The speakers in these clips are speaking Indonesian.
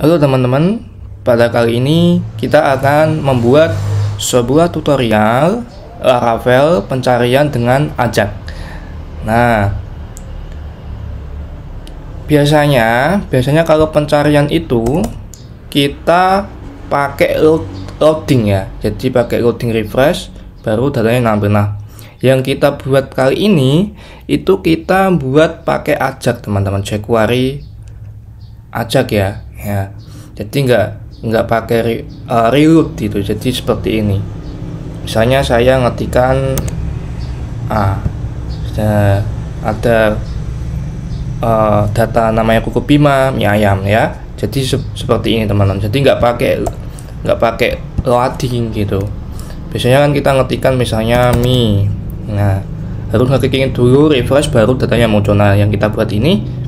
Halo teman-teman, pada kali ini kita akan membuat sebuah tutorial Laravel pencarian dengan ajak. Nah, biasanya kalau pencarian itu kita pakai loading ya. Jadi pakai loading refresh baru datanya nambah. Nah, yang kita buat kali ini itu kita buat pakai ajak teman-teman, jQuery ajak ya. Jadi nggak pakai reload gitu. Jadi seperti ini. Misalnya saya ngetikkan ada data namanya kuku Bima mie ayam ya. Jadi seperti ini teman-teman. Jadi nggak pakai loading gitu. Biasanya kan kita ngetikkan misalnya mie. Nah, harus ngeklikin dulu refresh baru datanya muncul. Nah, yang kita buat ini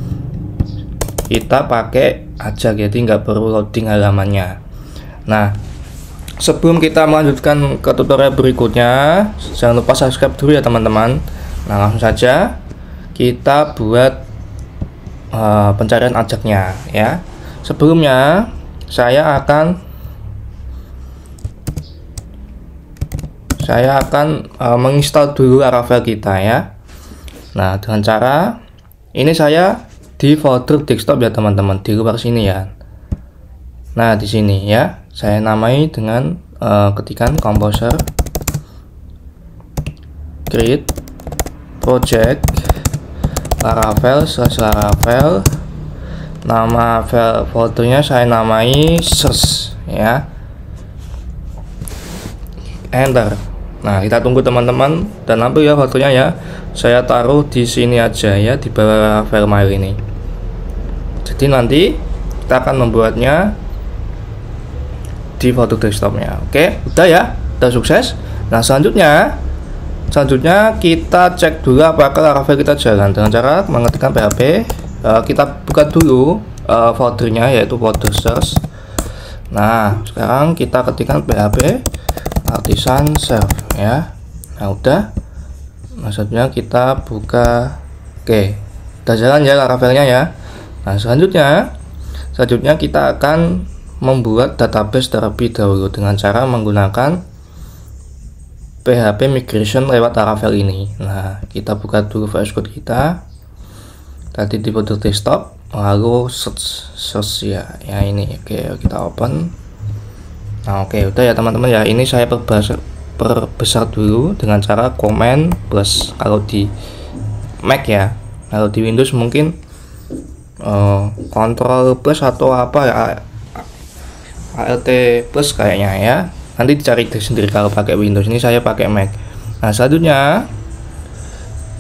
kita pakai aja, jadi nggak perlu loading halamannya. Nah, sebelum kita melanjutkan ke tutorial berikutnya, jangan lupa subscribe dulu ya teman-teman. Nah, langsung saja kita buat pencarian ajaknya ya. Sebelumnya saya akan menginstal dulu Laravel kita ya. Nah, dengan cara ini saya di folder desktop ya teman-teman, di luar sini ya. Nah, di sini ya saya namai dengan ketikan composer create project Laravel. Nama foldernya saya namai search ya. Enter. Nah, kita tunggu teman-teman dan ambil ya fotonya ya. Saya taruh di sini aja ya, di bawah file ini. Jadi nanti kita akan membuatnya di folder desktopnya. Oke, udah ya, udah sukses. Nah, selanjutnya kita cek dulu apakah Laravel kita jalan dengan cara mengetikkan php. Kita buka dulu foldernya, yaitu folder search. Nah, sekarang kita ketikkan php artisan serve ya. Nah, udah. Maksudnya kita buka. Oke, udah jalan ya Laravelnya ya. Nah, selanjutnya kita akan membuat database terlebih dahulu dengan cara menggunakan PHP migration lewat Laravel ini. Nah, kita buka dulu VS Code kita tadi di folder desktop, lalu search ya ini. Oke, kita open. Nah, oke, udah ya teman-teman ya. Ini saya perbesar dulu dengan cara command plus kalau di Mac ya. Kalau di Windows mungkin Ctrl plus atau apa ya, Alt plus kayaknya ya. Nanti dicari sendiri kalau pakai Windows. Ini saya pakai Mac. Nah, selanjutnya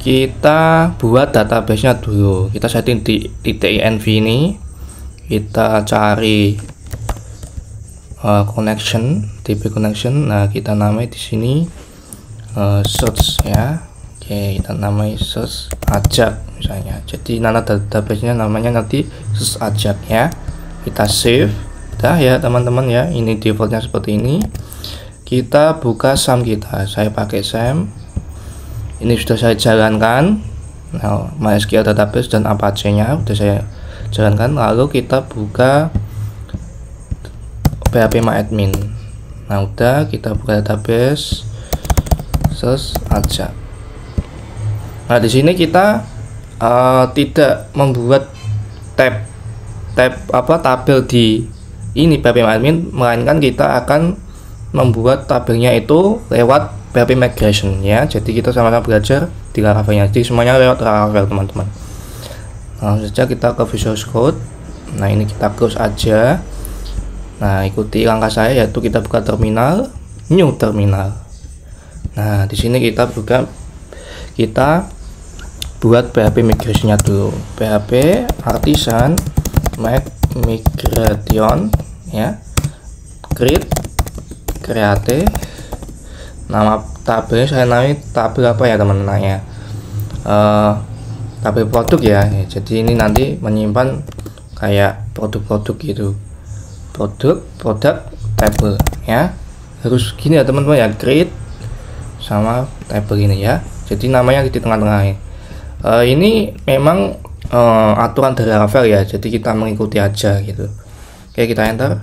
kita buat database-nya dulu. Kita setting di .env ini. Kita cari connection, DB connection. Nah, kita namai di sini search ya. Oke, kita namai search ajak misalnya. Jadi nama database-nya namanya nanti search ajak ya. Kita save. Udah ya teman-teman ya. Ini defaultnya seperti ini. Kita buka SAM kita. Saya pakai SAM. Ini sudah saya jalankan. Nah, MySQL database dan Apache-nya udah saya jalankan. Lalu kita buka PHP MyAdmin. Nah, udah, kita buka database search ajak. Nah, di sini kita tidak membuat tabel di ini PHP MyAdmin, melainkan kita akan membuat tabelnya itu lewat PHP migration ya. Jadi kita sama-sama belajar di Laravelnya. Jadi semuanya lewat Laravel teman-teman. Langsung saja kita ke Visual Code. Nah, ini kita close aja. Nah, ikuti langkah saya, yaitu kita buka terminal, new terminal. Nah, di sini kita buat PHP migration-nya dulu. PHP artisan migration ya. Create. Nama tabelnya saya namai tabel apa ya teman-teman ya. Tabel produk ya. Jadi ini nanti menyimpan kayak produk-produk gitu. Produk table ya. Harus gini ya teman-teman ya, create sama table ini ya. Jadi namanya di tengah-tengah ya. Ini memang aturan dari Laravel ya, jadi kita mengikuti aja gitu. Oke, kita enter.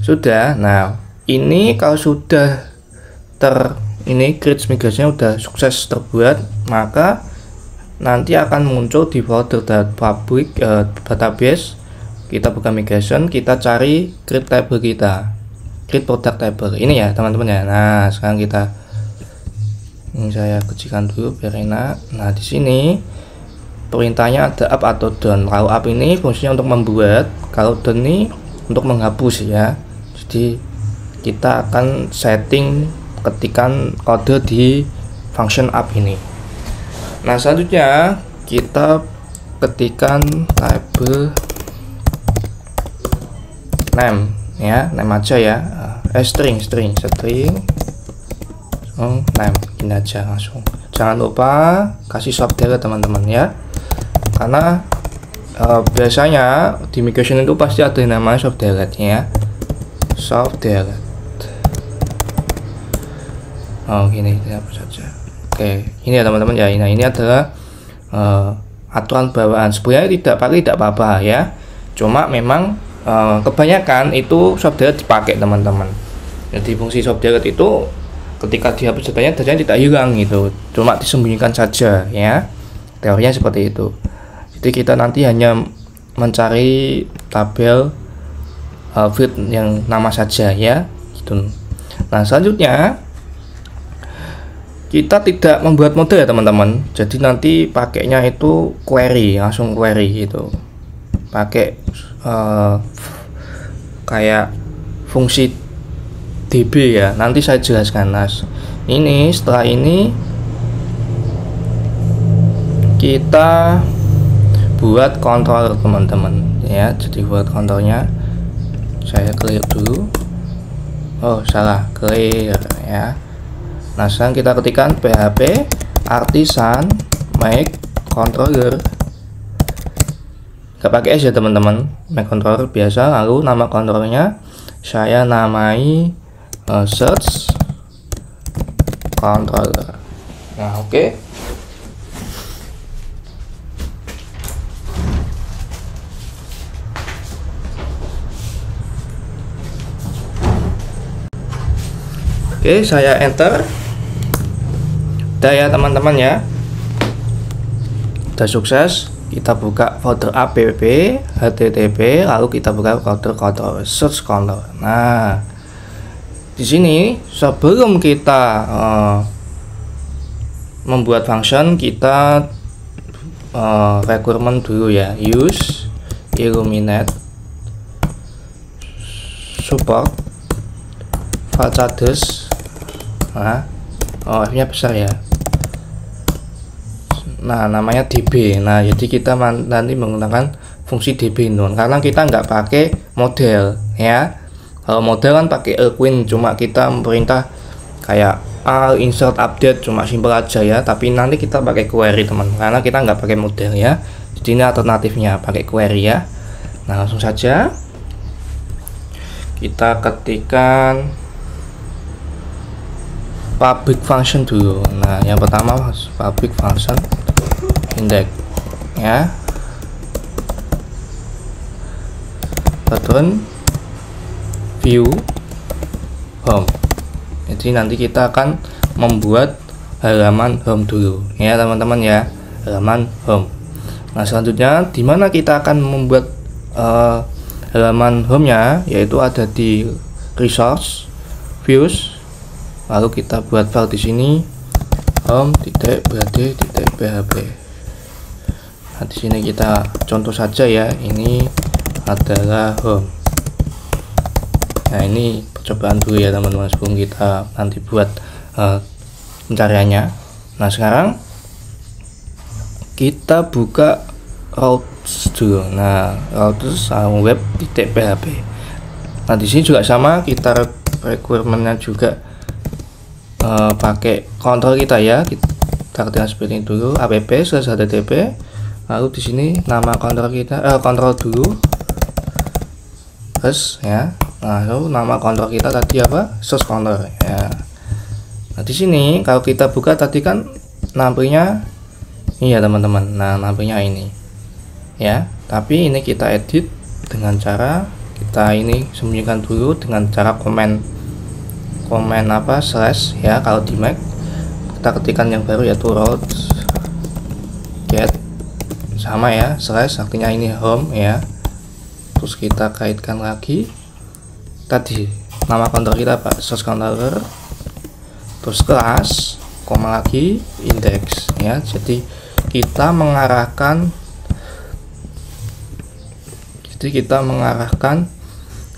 Sudah. Nah, ini kalau sudah ini grid migrasinya udah sukses terbuat, maka nanti akan muncul di folder public database. Kita buka migration, kita cari grid table kita, grid product table ini ya teman-teman ya. Nah, sekarang ini saya kecilkan dulu biar enak. Nah, di sini perintahnya ada up atau down. Kalau up ini fungsinya untuk membuat, kalau down ini untuk menghapus ya. Jadi kita akan setting ketikan kode di function up ini. Nah, selanjutnya kita ketikkan table name ya, name aja ya, string name ini aja langsung. Jangan lupa kasih subdirect teman-teman ya, karena biasanya di migration itu pasti ada yang namanya subdirect ya, subdirect. Oh, gini apa saja. Oke, ini ya teman-teman ya. Nah, ini adalah aturan bawaan. Sebenarnya tidak apa-apa ya. Cuma memang kebanyakan itu subdirect dipakai teman-teman. Jadi fungsi subdirect itu ketika dihapus datanya tidak hilang gitu, cuma disembunyikan saja ya. Teorinya seperti itu. Jadi kita nanti hanya mencari tabel field yang nama saja ya gitu. Nah, selanjutnya kita tidak membuat model ya teman-teman. Jadi nanti pakainya itu query, langsung query gitu, pakai kayak fungsi DB ya. Nanti saya jelaskan. Nah, ini setelah ini kita buat controller teman-teman ya. Jadi buat controlnya saya clear dulu. Oh, salah, clear ya. Nah, sekarang kita ketikkan php artisan make controller. Gak pakai S ya teman-teman, make controller biasa. Lalu nama controllernya saya namai search controller. Nah, oke. Oke, saya enter. Udah ya teman-teman ya, udah sukses. Kita buka folder app http, lalu kita buka folder controller search controller. Nah, di sini sebelum kita membuat function, kita requirement dulu ya, use illuminate support facades. Nah, F-nya besar ya. Nah, namanya db. Nah, jadi kita nanti menggunakan fungsi db non, karena kita nggak pakai model ya. Kalau model kan pakai queen, cuma kita perintah kayak insert update, cuma simpel aja ya. Tapi nanti kita pakai query teman, karena kita nggak pakai model ya. Jadi ini alternatifnya pakai query ya. Nah, langsung saja kita ketikkan public function dulu. Nah, yang pertama public function index ya, button view home. Jadi nanti kita akan membuat halaman home dulu ya teman-teman ya, halaman home. Nah, selanjutnya dimana kita akan membuat halaman home-nya, yaitu ada di resource views. Lalu kita buat file di sini home.bd.php. Nah, di sini kita contoh saja ya, ini adalah home. Nah, ini percobaan dulu ya teman-teman sebelum kita nanti buat pencariannya. Nah, sekarang kita buka routes dulu. Nah, routes web.php. Nah, di sini juga sama, kita requirementnya juga pakai kontrol kita ya. Kita ketikkan seperti ini dulu, app/http. Lalu di sini nama kontrol kita kontrol dulu terus ya. Nah, lalu nama kontrol kita tadi apa? Source controller ya. Nah, di sini kalau kita buka tadi kan nampilnya ini ya teman-teman. Nah, nampilnya ini ya, tapi ini kita edit dengan cara kita ini sembunyikan dulu dengan cara komen apa slash ya. Kalau di Mac kita ketikkan yang baru yaitu root get sama ya, slash artinya ini home ya. Terus kita kaitkan lagi tadi nama counter kita Pak, source counter, terus kelas koma lagi index ya. Jadi kita mengarahkan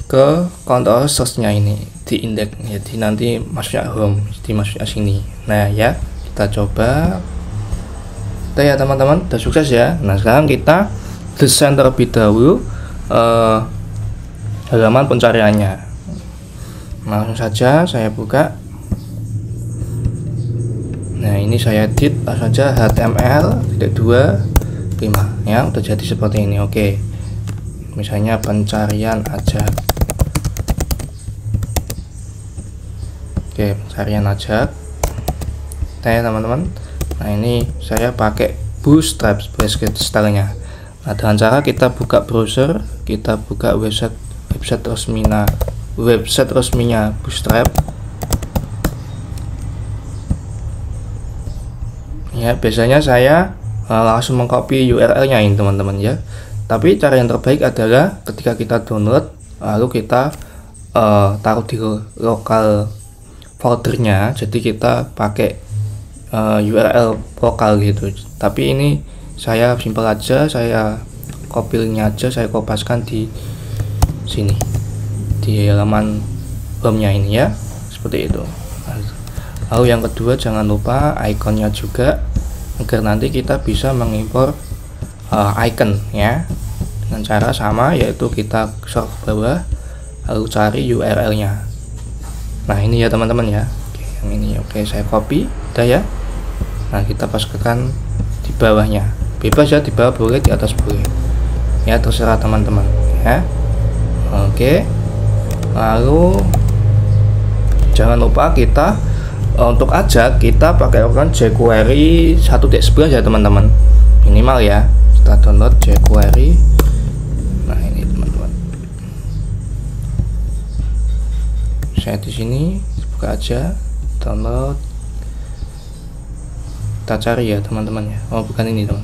ke counter source-nya ini di index. Jadi nanti masuknya home, jadi masuknya sini. Nah ya, kita coba. Udah ya teman-teman, udah sukses ya. Nah sekarang kita desain terlebih dahulu halaman pencariannya. Langsung saja saya buka. Nah ini saya edit saja HTML.2.5 ya, udah jadi seperti ini. Oke, misalnya pencarian ajak. Oke, pencarian ajak. Nah teman-teman, nah ini saya pakai Bootstrap sebagai stylenya. Nah dengan cara kita buka browser, kita buka website resminya Bootstrap ya. Biasanya saya langsung mengcopy URL-nya ini teman-teman ya. Tapi cara yang terbaik adalah ketika kita download lalu kita taruh di lokal foldernya. Jadi kita pakai URL lokal gitu. Tapi ini saya simpel aja, saya copy linknya aja, saya kopaskan di sini di halaman home-nya ini ya, seperti itu. Lalu yang kedua jangan lupa ikonnya juga, agar nanti kita bisa mengimpor icon ya, dengan cara sama, yaitu kita scroll ke bawah lalu cari URL-nya. Nah ini ya teman-teman ya. Oke, yang ini oke, saya copy udah ya. Nah kita paskan di bawahnya, bebas ya, di bawah boleh, di atas boleh ya, terserah teman-teman ya. Oke, lalu jangan lupa kita untuk ajak kita pakai jQuery 1.11 ya teman-teman, minimal ya. Kita download jQuery. Nah ini teman-teman, saya di sini buka aja, download, kita cari ya teman-teman ya. Oh bukan ini teman,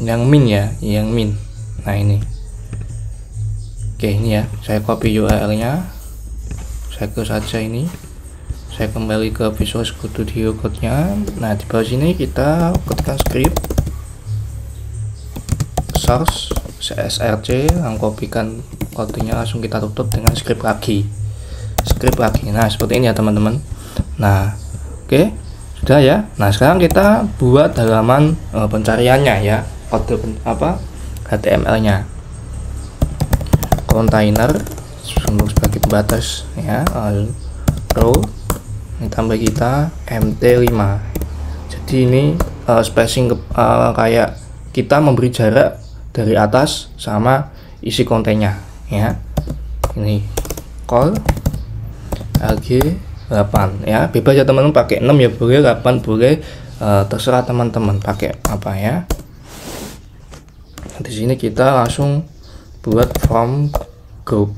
yang min ya, yang min. Nah ini oke, ini ya, saya copy URL-nya, saya ke saja ini, saya kembali ke Visual Studio Code-nya. Nah di bawah sini kita ketikkan script source src, langsung kopikan kodenya, langsung kita tutup dengan script lagi. Nah seperti ini ya teman-teman. Nah oke, sudah ya. Nah sekarang kita buat halaman pencariannya ya, kode HTML-nya. Container untuk sebagai pembatas ya, row ini tambah kita mt5. Jadi ini spacing kayak kita memberi jarak dari atas sama isi kontennya ya. Ini call lg8 ya, bebas ya teman-teman, pakai 6 ya boleh, 8 boleh, terserah teman-teman pakai apa ya. Di sini kita langsung buat form group,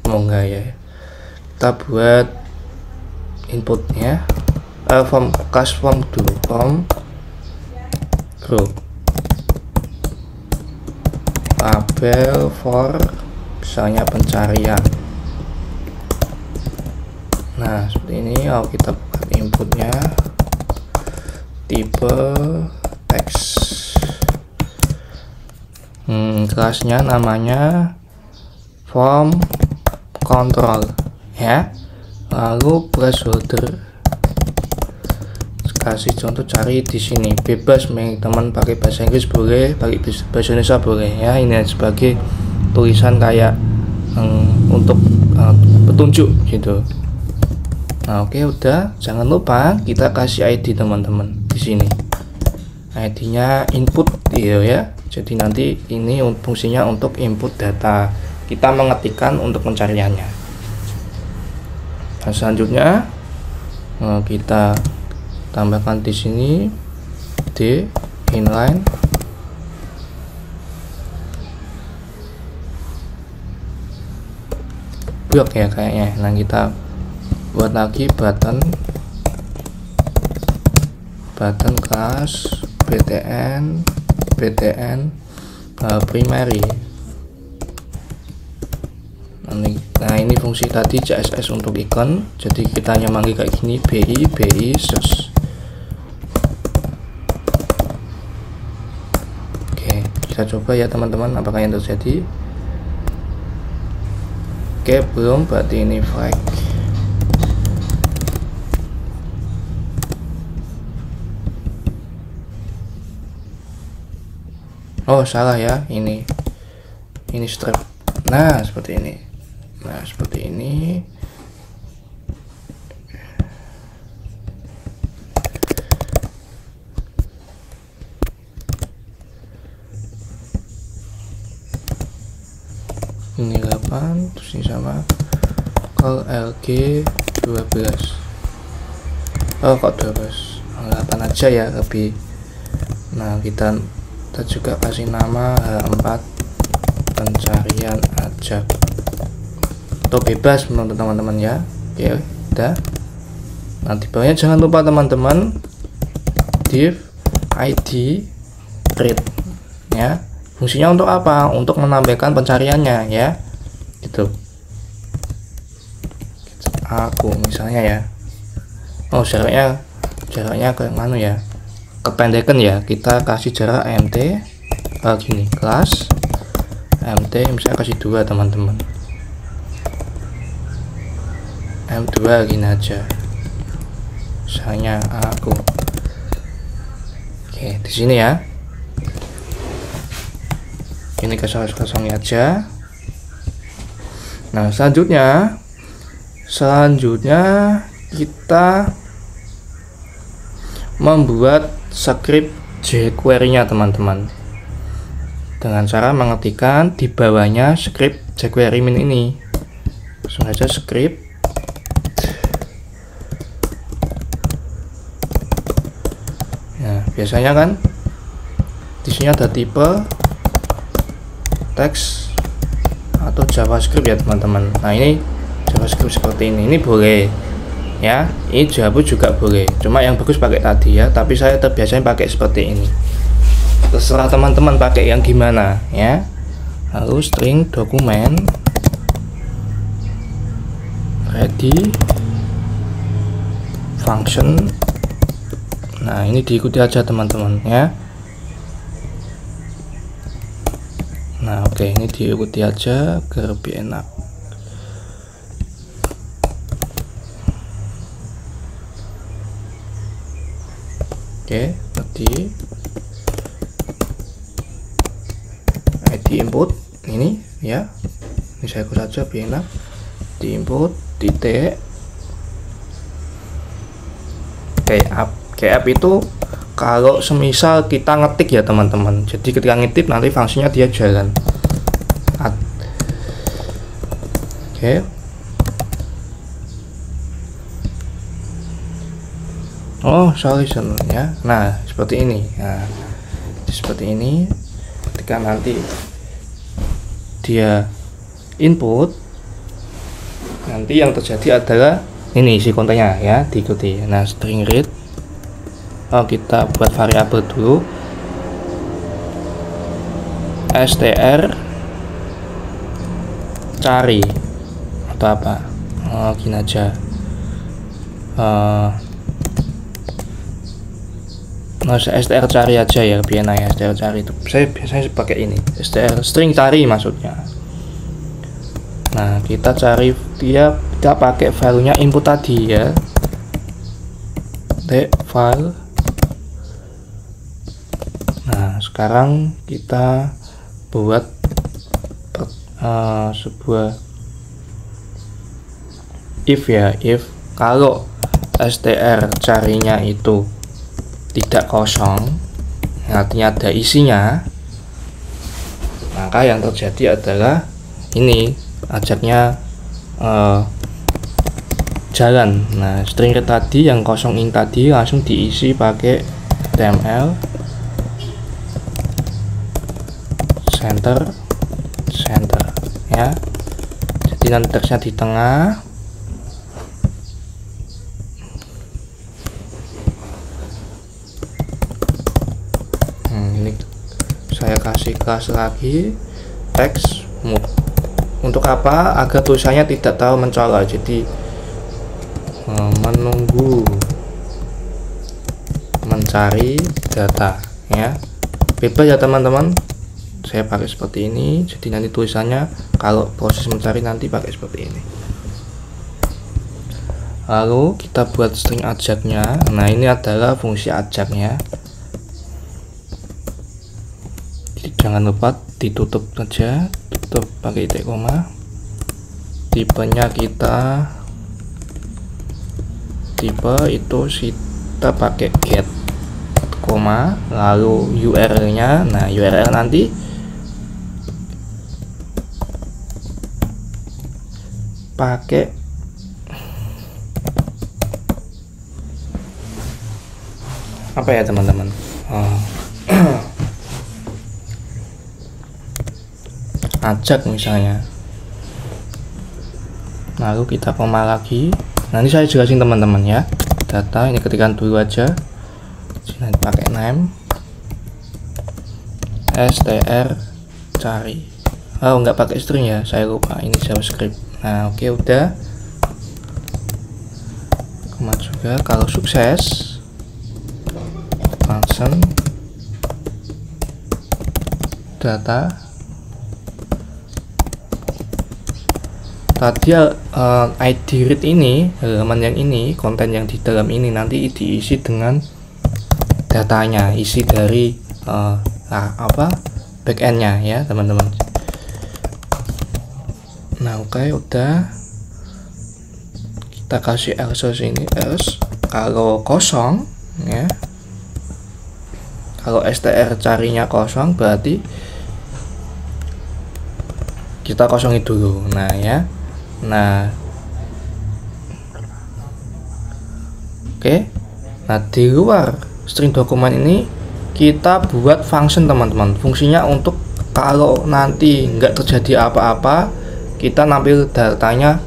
mau enggak ya, kita buat inputnya form class form dulu, form group, label for misalnya pencarian. Nah seperti ini. Kalau kita buat inputnya tipe teks, kelasnya namanya form control ya. Lalu placeholder kasih contoh, cari di sini, bebas teman, pakai bahasa Inggris boleh, pakai bahasa Indonesia boleh ya. Ini sebagai tulisan kayak untuk petunjuk gitu. Nah oke, udah. Jangan lupa kita kasih ID teman-teman di sini, ID-nya input gitu ya. Jadi nanti ini fungsinya untuk input data, kita mengetikkan untuk pencariannya. Nah selanjutnya kita tambahkan di sini D inline blok ya kayaknya. Nah kita buat lagi button class btn primary. Nah ini fungsi tadi CSS untuk icon, jadi kita hanya manggil kayak gini bi search. Oke, kita coba ya teman-teman apakah yang terjadi. Oke, belum, berarti ini flag. Oh salah ya, ini strip. Nah seperti ini. Ini 8, terus ini sama call LG 12. Oh kok 12, 8 aja ya lebih. Nah kita juga kasih nama H4 pencarian ajak atau bebas menurut teman-teman ya. Oke, udah. Nanti bawahnya jangan lupa teman-teman div id read ya. Fungsinya untuk apa? Untuk menambahkan pencariannya ya. Gitu. Aku misalnya ya. Oh, jaraknya ke mana ya? Kependekan ya. Kita kasih jarak mt gini, kelas mt misalnya kasih 2 teman-teman. M2 gini aja. Misalnya aku. Oke, di sini ya. Ini kosong-kosongnya aja. Nah selanjutnya kita membuat script jQuery-nya teman-teman, dengan cara mengetikkan di bawahnya script jQuery min ini. Langsung aja script ya, biasanya kan di sini ada tipe teks atau JavaScript ya teman-teman. Nah ini JavaScript seperti ini boleh ya, ini Java juga boleh, cuma yang bagus pakai tadi ya, tapi saya terbiasa pakai seperti ini. Terserah teman-teman pakai yang gimana ya. Lalu string dokumen ready function. Nah ini diikuti aja teman-teman ya. Nah oke, ini diikuti aja agar lebih enak. Oke, tadi ID input ini ya. Ini saya ikut saja biar enak. Di input titik up itu kalau semisal kita ngetik ya teman-teman, jadi ketika ngetik nanti fungsinya dia jalan. Oke. Oh solution ya. Nah seperti ini. Nah seperti ini. Ketika nanti dia input, nanti yang terjadi adalah ini isi kontennya ya, diikuti. Nah string read. Oh kita buat variabel dulu, str cari atau apa. Oh gini aja. Str cari aja ya, biar ya str cari itu. Saya biasanya pakai ini, str string cari maksudnya. Nah kita cari dia, kita pakai filenya input tadi ya, file. Nah sekarang kita buat sebuah if ya, if kalau str carinya itu tidak kosong, artinya ada isinya, maka yang terjadi adalah ini ajaknya jalan. Nah string tadi yang kosong ini tadi langsung diisi pakai HTML center ya. Jadi nanti teksnya di tengah. Ini saya kasih kelas lagi text move. Untuk apa? Agar tulisannya tidak terlalu mencolok. Jadi menunggu mencari data ya. Bebas ya teman-teman. Saya pakai seperti ini. Jadi nanti tulisannya kalau proses mencari nanti pakai seperti ini. Lalu kita buat string ajaknya. Nah, ini adalah fungsi ajaknya. Jadi jangan lupa ditutup saja, tutup pakai titik koma. Tipenya kita tipe itu kita pakai get koma, lalu URL-nya. Nah, URL nanti pakai apa ya teman-teman? Ajak misalnya. Lalu kita koma lagi. Nanti saya jelasin teman-teman ya. Data ini ketikkan dulu aja. Nanti pakai name str cari. Oh, nggak pakai string ya, saya lupa. Ini JavaScript. Nah, oke, udah. Koma juga. Kalau sukses, function data. Tadi ID read ini, halaman yang ini, konten yang di dalam ini nanti diisi dengan datanya, isi dari backendnya ya teman-teman. Nah, oke, udah. Kita kasih else ini, else kalau kosong ya. Kalau str carinya kosong berarti kita kosongin dulu. Nah ya. Nah, oke. Nah, di luar string dokumen ini kita buat function teman-teman. Fungsinya untuk kalau nanti nggak terjadi apa-apa, kita nampil datanya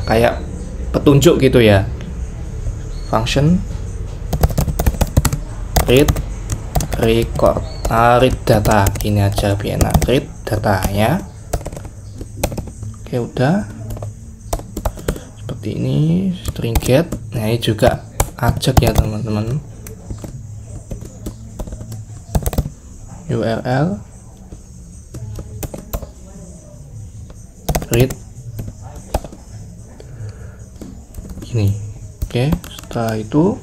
kayak petunjuk gitu ya. Function read record, read data. Ini aja biar enak, read datanya. Oke, udah seperti ini. String get. Nah, ini juga ajak ya teman-teman. URL read ini. Oke, setelah itu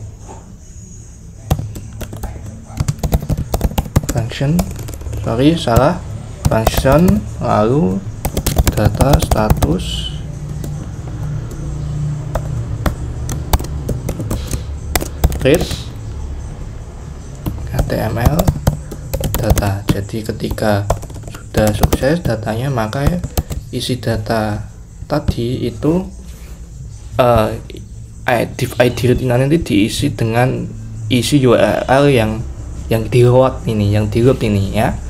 function, function, lalu data status read HTML data. Jadi ketika sudah sukses datanya, maka isi data tadi itu div ID read ini nanti diisi dengan isi URL yang di load ini, ya.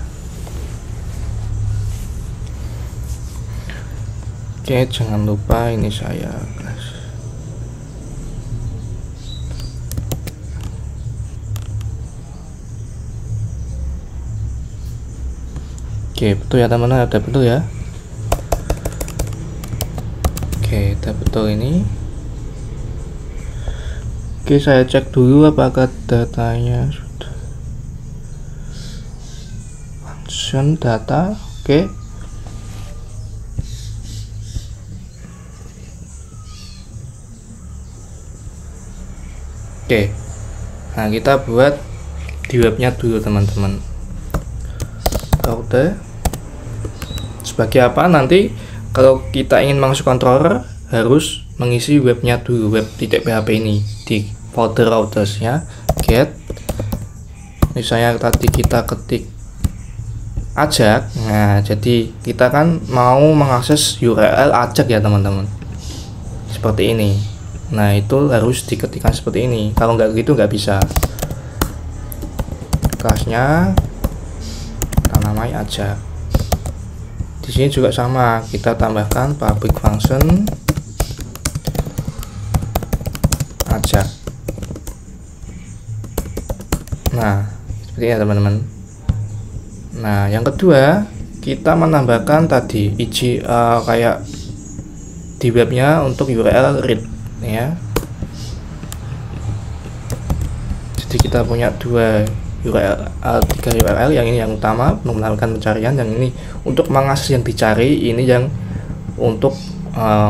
Oke, jangan lupa ini saya oke, betul ya teman-teman, ada betul ya. Oke, ada betul ini. Oke, saya cek dulu apakah datanya sudah function data. Oke. Oke, nah kita buat di webnya dulu teman-teman. Udah. Sebagai apa? Nanti kalau kita ingin masuk controller harus mengisi webnya dulu, web.php ini di folder routers ya. Get. Misalnya tadi kita ketik ajak. Nah, jadi kita kan mau mengakses URL ajak ya teman-teman. Seperti ini. Nah, itu harus diketikkan seperti ini. Kalau nggak gitu nggak bisa. kelasnya kita namai ajak. Di sini juga sama, kita tambahkan public function ajak. Nah, seperti ini ya teman-teman. Nah, yang kedua kita menambahkan tadi kayak di webnya untuk URL read ya. Jadi kita punya tiga URL, yang ini yang utama untuk melakukan pencarian, yang ini untuk mengakses yang dicari, ini yang untuk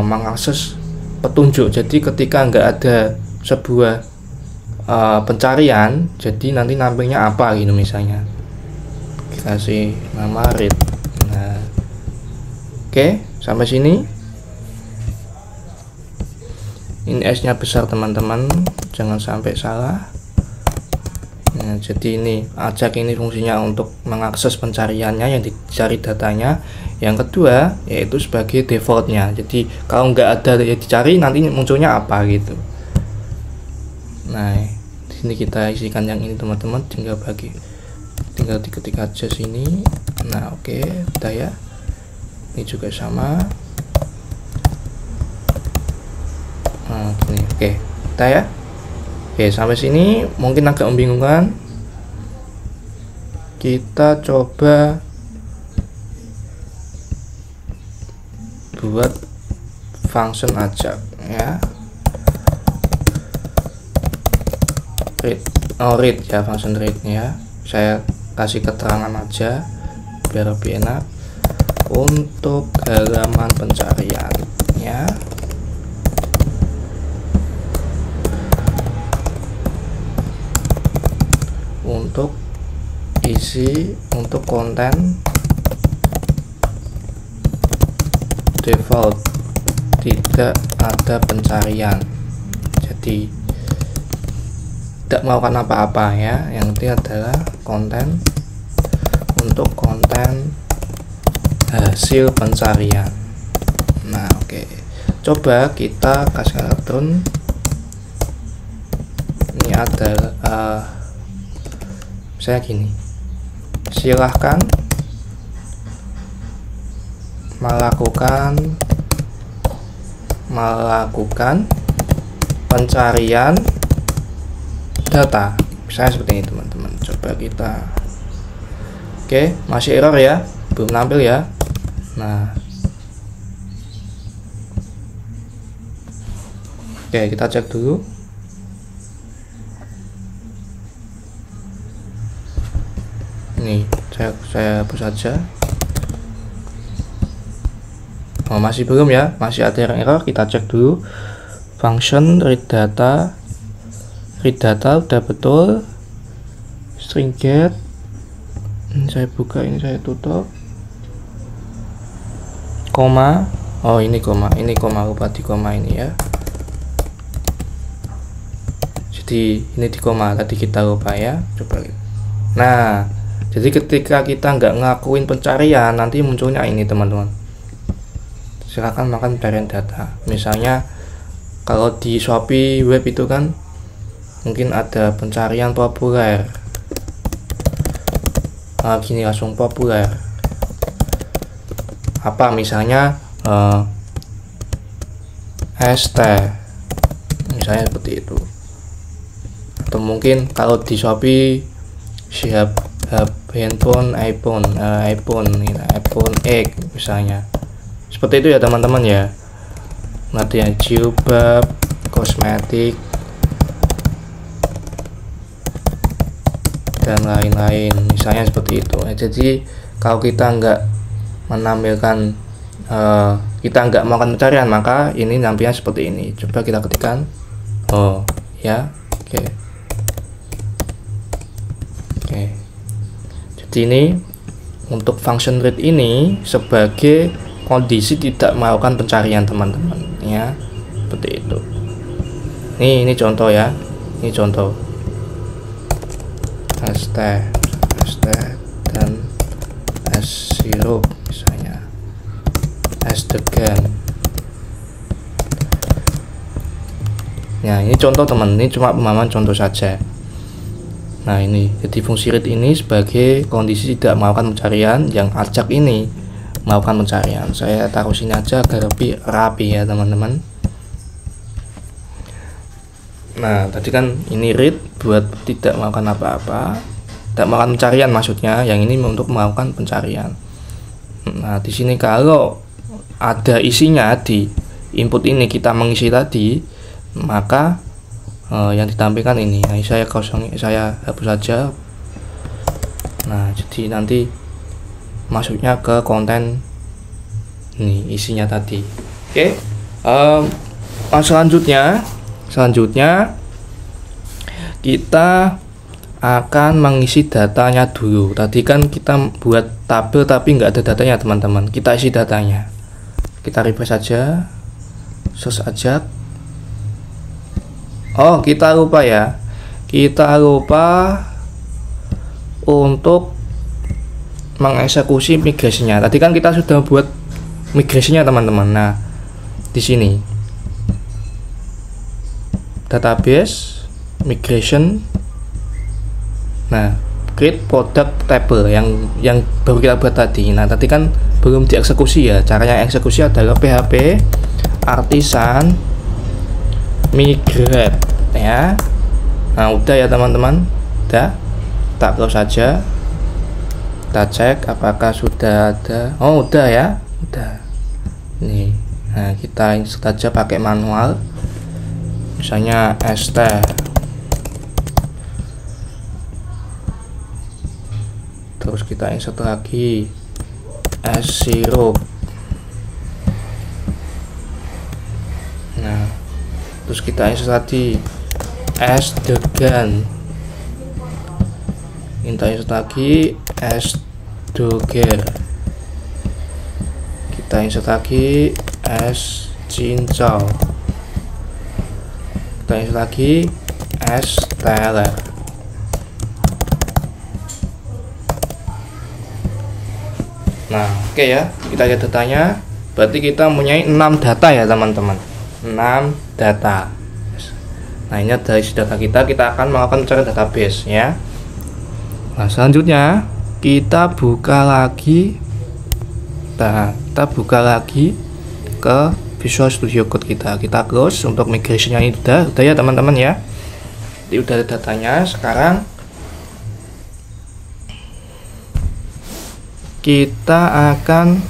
mengakses petunjuk. Jadi ketika nggak ada sebuah pencarian, jadi nanti nampilnya apa gitu, misalnya kasih nama read. Nah, oke, sampai sini. Ini S nya besar teman-teman, jangan sampai salah. Nah, jadi ini ajak ini fungsinya untuk mengakses pencariannya, yang dicari datanya. Yang kedua yaitu sebagai defaultnya, jadi kalau nggak ada yang dicari nanti munculnya apa gitu. Nah, di sini kita isikan yang ini teman-teman, tinggal diketik aja sini. Nah, oke, udah ya. Ini juga sama. Nah, gini, oke, udah ya. Oke, sampai sini mungkin agak membingungkan. Kita coba buat function ajak ya. Read ya, function read ya. Saya kasih keterangan aja biar lebih enak. Untuk halaman pencarian ya. Untuk isi, untuk konten default tidak ada pencarian, jadi tidak melakukan apa-apa ya. Yang penting adalah konten, untuk konten hasil pencarian. Nah, oke, coba kita kasih turun. Ini adalah saya gini, silahkan melakukan pencarian data, misalnya seperti ini teman-teman. Coba kita, oke, masih error ya, belum nampil ya. Nah, oke, kita cek dulu. Nih, saya hapus saja. Oh, masih belum ya, masih ada error. Kita cek dulu function read data udah betul. String get, ini saya buka, ini saya tutup. Koma, oh ini koma, lupa di koma ini ya. Jadi ini di koma tadi kita lupa ya. Coba. Nah, jadi ketika kita nggak ngakuin pencarian, nanti munculnya ini teman-teman. Silakan melakukan pencarian data. Misalnya kalau di Shopee web itu kan mungkin ada pencarian populer. Nah, gini langsung populer. Apa misalnya ST, misalnya seperti itu. Atau mungkin kalau di Shopee siap handphone iPhone X misalnya, seperti itu ya teman-teman ya. Nanti yang jilbab, kosmetik dan lain-lain, misalnya seperti itu. Jadi kalau kita nggak menampilkan kita nggak melakukan pencarian, maka ini nampilnya seperti ini. Coba kita ketikkan, oh ya, oke. Jadi ini untuk function read ini sebagai kondisi tidak melakukan pencarian teman-teman ya, seperti itu. Ini contoh ya, ini contoh ST dan S0 misalnya, S degan. Ya, ini contoh teman, ini cuma pemahaman contoh saja. Nah ini, jadi fungsi read ini sebagai kondisi tidak melakukan pencarian, yang acak ini melakukan pencarian. Saya taruh sini aja agar lebih rapi ya teman-teman. Nah tadi kan ini read buat tidak melakukan apa-apa, tidak melakukan pencarian maksudnya, yang ini untuk melakukan pencarian. Nah di sini kalau ada isinya di input ini, kita mengisi tadi, maka yang ditampilkan ini. Nah, saya hapus saja. Nah jadi nanti masuknya ke konten ini, isinya tadi. Oke. Selanjutnya kita akan mengisi datanya dulu. Tadi kan kita buat tabel tapi nggak ada datanya teman-teman. Kita isi datanya. Kita refresh saja, search aja. Oh kita lupa ya, kita lupa untuk mengeksekusi migrasinya. Tadi kan kita sudah buat migrasinya teman-teman. Nah di sini database migration. Nah create product table yang baru kita buat tadi. Nah tadi kan belum dieksekusi ya. Caranya eksekusi adalah php artisan migrate ya. Nah udah ya teman-teman, udah, tak close saja. Kita cek apakah sudah ada. Oh udah ya, udah. Nih, nah kita insert saja pakai manual, misalnya st. Terus kita insert lagi S0. Nah terus kita insert tadi S-Dogan. Kita insert lagi S-Doger. Kita insert lagi S-Cincau. Kita insert lagi S-Teller. Nah oke ya, kita lihat datanya. Berarti kita mempunyai 6 data ya teman-teman, 6 data. Nah ini dari data kita akan melakukan pencarian database ya. Nah selanjutnya kita buka lagi. Nah kita buka lagi ke Visual Studio Code kita close. Untuk migrasinya ini udah ya teman-teman ya. Jadi udah ada datanya. Sekarang kita akan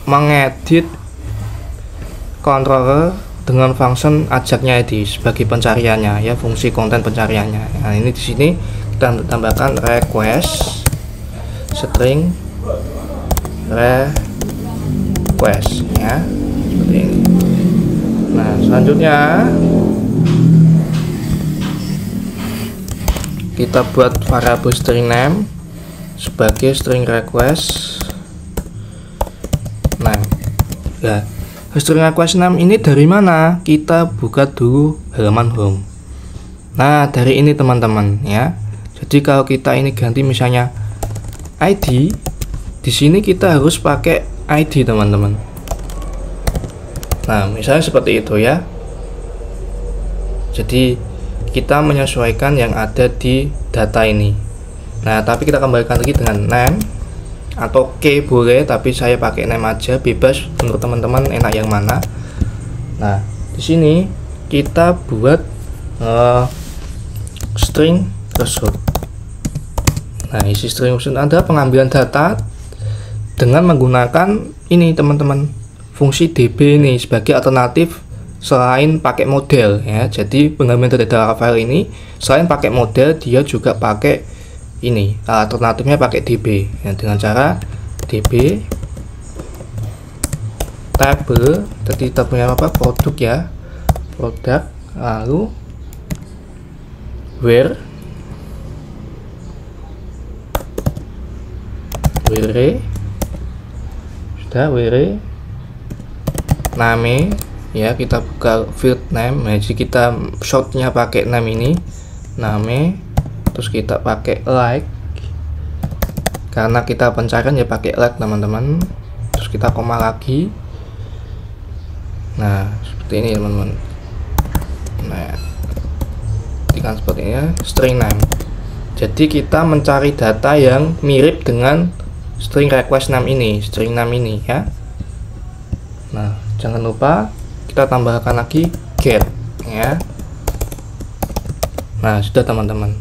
mengedit controller dengan function ajaknya ID sebagai pencariannya ya, fungsi konten pencariannya. Nah ini di sini kita tambahkan request string request ya, seperti ini. Nah selanjutnya kita buat variabel string name sebagai string request name. Ya, string request name ini dari mana? Kita buka dulu halaman home. Nah, dari ini teman-teman ya. Jadi kalau kita ini ganti misalnya ID, di sini kita harus pakai ID teman-teman. Nah, misalnya seperti itu ya. Jadi kita menyesuaikan yang ada di data ini. Nah, tapi kita kembalikan lagi dengan name atau key boleh, tapi saya pakai name aja, bebas menurut teman-teman enak yang mana. Nah, di sini kita buat string result. Nah, isi string result ada pengambilan data dengan menggunakan ini teman-teman, fungsi db ini sebagai alternatif selain pakai model ya. Jadi pengambilan data file ini selain pakai model, dia juga pakai ini alternatifnya pakai db ya, dengan cara db table. Jadi kita punya apa, produk ya, produk, lalu where sudah where name ya, kita buka field name. Nah, jadi kita shortnya pakai name ini, name. Terus kita pakai like karena kita pencarian ya, pakai like teman-teman. Terus kita koma lagi. Nah seperti ini teman-teman. Nah ketikkan seperti ini ya, string name. Jadi kita mencari data yang mirip dengan string request name ini, string name ini ya. Nah, jangan lupa kita tambahkan lagi get ya. Nah, sudah teman-teman.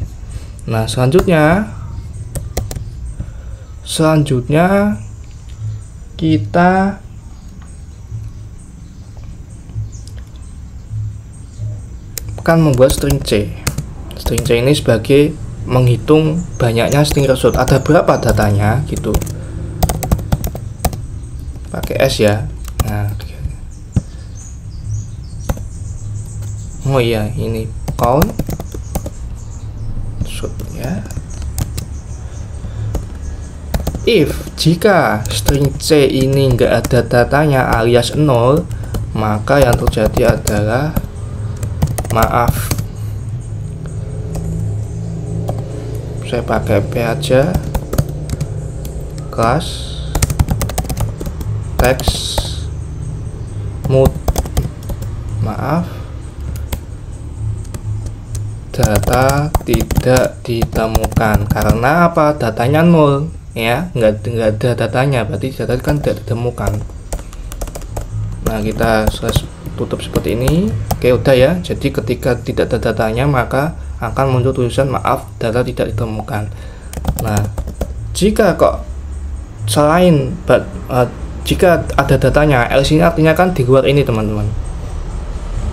Nah, selanjutnya kita akan membuat string C. String C ini sebagai menghitung banyaknya string result, ada berapa datanya gitu. Pakai S ya. Nah, oh iya, ini count ya. If jika string C ini enggak ada datanya alias 0, maka yang terjadi adalah maaf, saya pakai P aja, class text mode, maaf, data tidak ditemukan. Karena apa? Datanya 0 ya, nggak ada datanya, berarti data kan tidak ditemukan. Nah, kita tutup seperti ini. Oke, udah ya. Jadi ketika tidak ada datanya, maka akan muncul tulisan maaf, data tidak ditemukan. Nah, jika kok selain jika ada datanya, else ini artinya kan di luar ini teman-teman.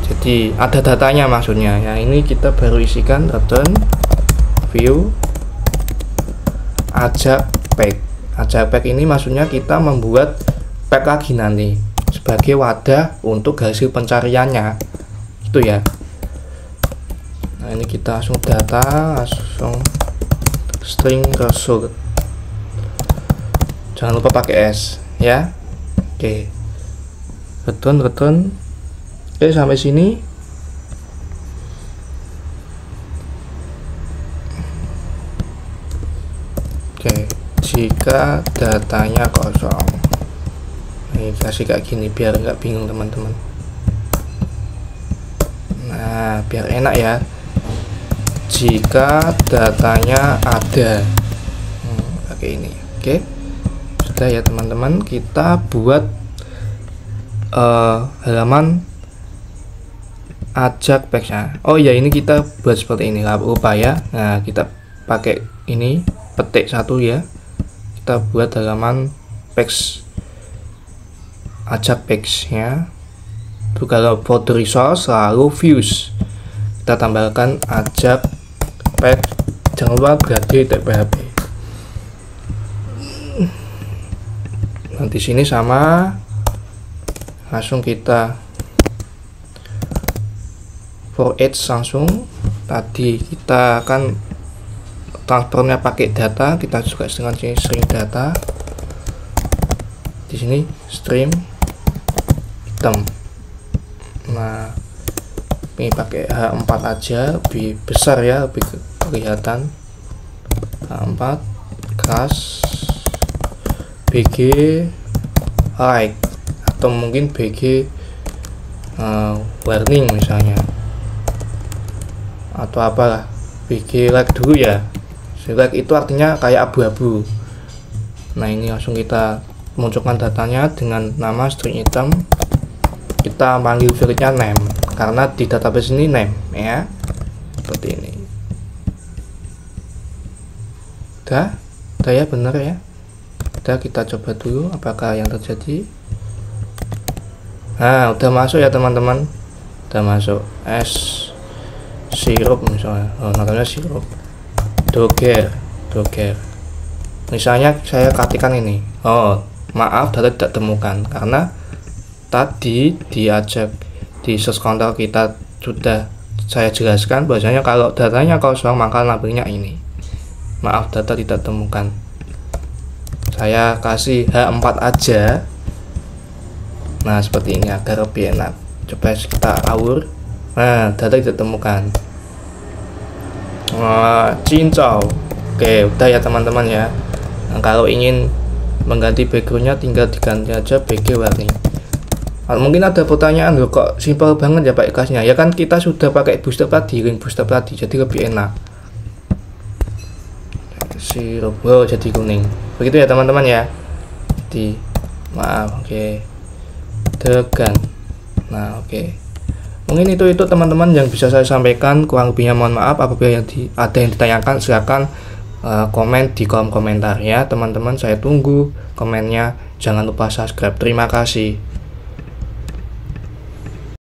Jadi ada datanya maksudnya ya. Ini kita baru isikan return view ajak pack. Ajak pack ini maksudnya kita membuat pack lagi nanti sebagai wadah untuk hasil pencariannya itu ya. Nah, ini kita langsung data, langsung string result, jangan lupa pakai S ya. Oke, return. Oke, sampai sini. Oke, jika datanya kosong, ini kasih kayak gini biar nggak bingung teman-teman. Nah, biar enak ya. Jika datanya ada, pakai ini. Oke, sudah ya teman-teman. Kita buat halaman ajak pack-nya. Oh ya, ini kita buat seperti ini lah lupa ya. Nah, kita pakai ini, petik satu ya. Kita buat halaman page ajak page ya. Itu kalau folder resource lalu views, kita tambahkan ajak pack, jangan lupa berarti .php. Nanti sini sama, langsung kita for each langsung. Tadi kita akan transfernya pakai data, kita juga dengan sini string data. Di sini stream item. Nah, ini pakai H4 aja, lebih besar ya, lebih kelihatan. H4 class bg like, atau mungkin bg warning misalnya, atau apalah, bg like dulu ya. Like itu artinya kayak abu-abu. Nah, ini langsung kita munculkan datanya dengan nama string item. Kita panggil field-nya name karena di database ini name ya, seperti ini. Udah ya, bener ya. Udah, kita coba dulu apakah yang terjadi. Nah, udah masuk ya teman-teman, udah masuk. S sirup misalnya, namanya sirup. Docker. Misalnya saya ketikkan ini, oh maaf, data tidak temukan, karena tadi diajak di search console kita sudah saya jelaskan bahwasanya kalau datanya kosong maka labelnya ini, maaf, data tidak temukan. Saya kasih H4 aja. Nah, seperti ini agar lebih enak. Coba kita aur. Nah, data tidak temukan. Cincau. Oke, udah ya teman-teman ya. Nah, kalau ingin mengganti backgroundnya tinggal diganti aja bg warning. Mungkin ada pertanyaan loh, kok simpel banget ya Pak kasnya? Ya kan kita sudah pakai booster tadi, ring booster tadi, jadi lebih enak. Si logo jadi kuning. Begitu ya teman-teman ya. Jadi maaf, oke. Degan. Nah, oke. Mungkin itu teman-teman yang bisa saya sampaikan. Kurang lebihnya mohon maaf. Apabila ada yang ditanyakan, silakan komen di kolom komentar ya teman-teman. Saya tunggu komennya. Jangan lupa subscribe. Terima kasih.